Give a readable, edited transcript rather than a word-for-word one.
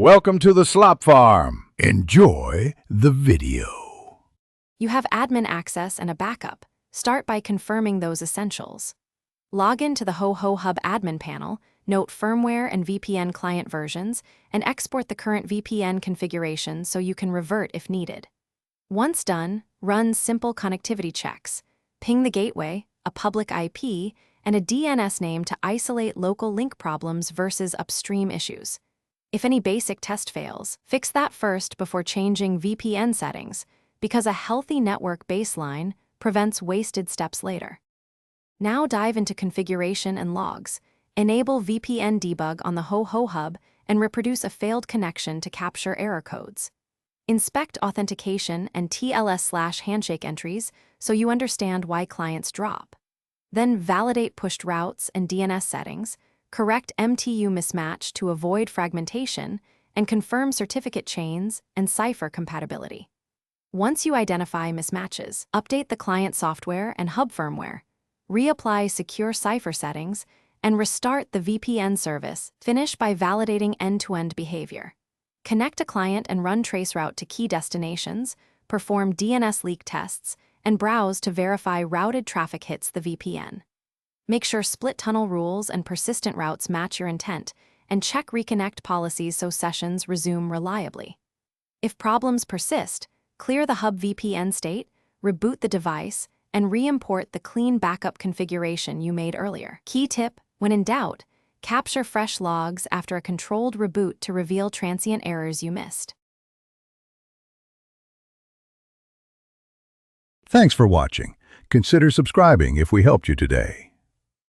Welcome to the Slop Farm. Enjoy the video. You have admin access and a backup. Start by confirming those essentials. Log in to the Hoho Hub admin panel, note firmware and VPN client versions, and export the current VPN configuration so you can revert if needed. Once done, run simple connectivity checks. Ping the gateway, a public IP, and a DNS name to isolate local link problems versus upstream issues. If any basic test fails, fix that first before changing VPN settings, because a healthy network baseline prevents wasted steps later. Now dive into configuration and logs. Enable VPN debug on the Hoho Hub and reproduce a failed connection to capture error codes. Inspect authentication and TLS/handshake entries so you understand why clients drop. Then validate pushed routes and DNS settings, correct MTU mismatch to avoid fragmentation, and confirm certificate chains and cipher compatibility. Once you identify mismatches, update the client software and hub firmware, reapply secure cipher settings, and restart the VPN service. Finish by validating end-to-end behavior. Connect a client and run traceroute to key destinations, perform DNS leak tests, and browse to verify routed traffic hits the VPN. Make sure split tunnel rules and persistent routes match your intent, and check reconnect policies so sessions resume reliably. If problems persist, clear the hub VPN state, reboot the device, and re-import the clean backup configuration you made earlier. Key tip: when in doubt, capture fresh logs after a controlled reboot to reveal transient errors you missed. Thanks for watching. Consider subscribing if we helped you today.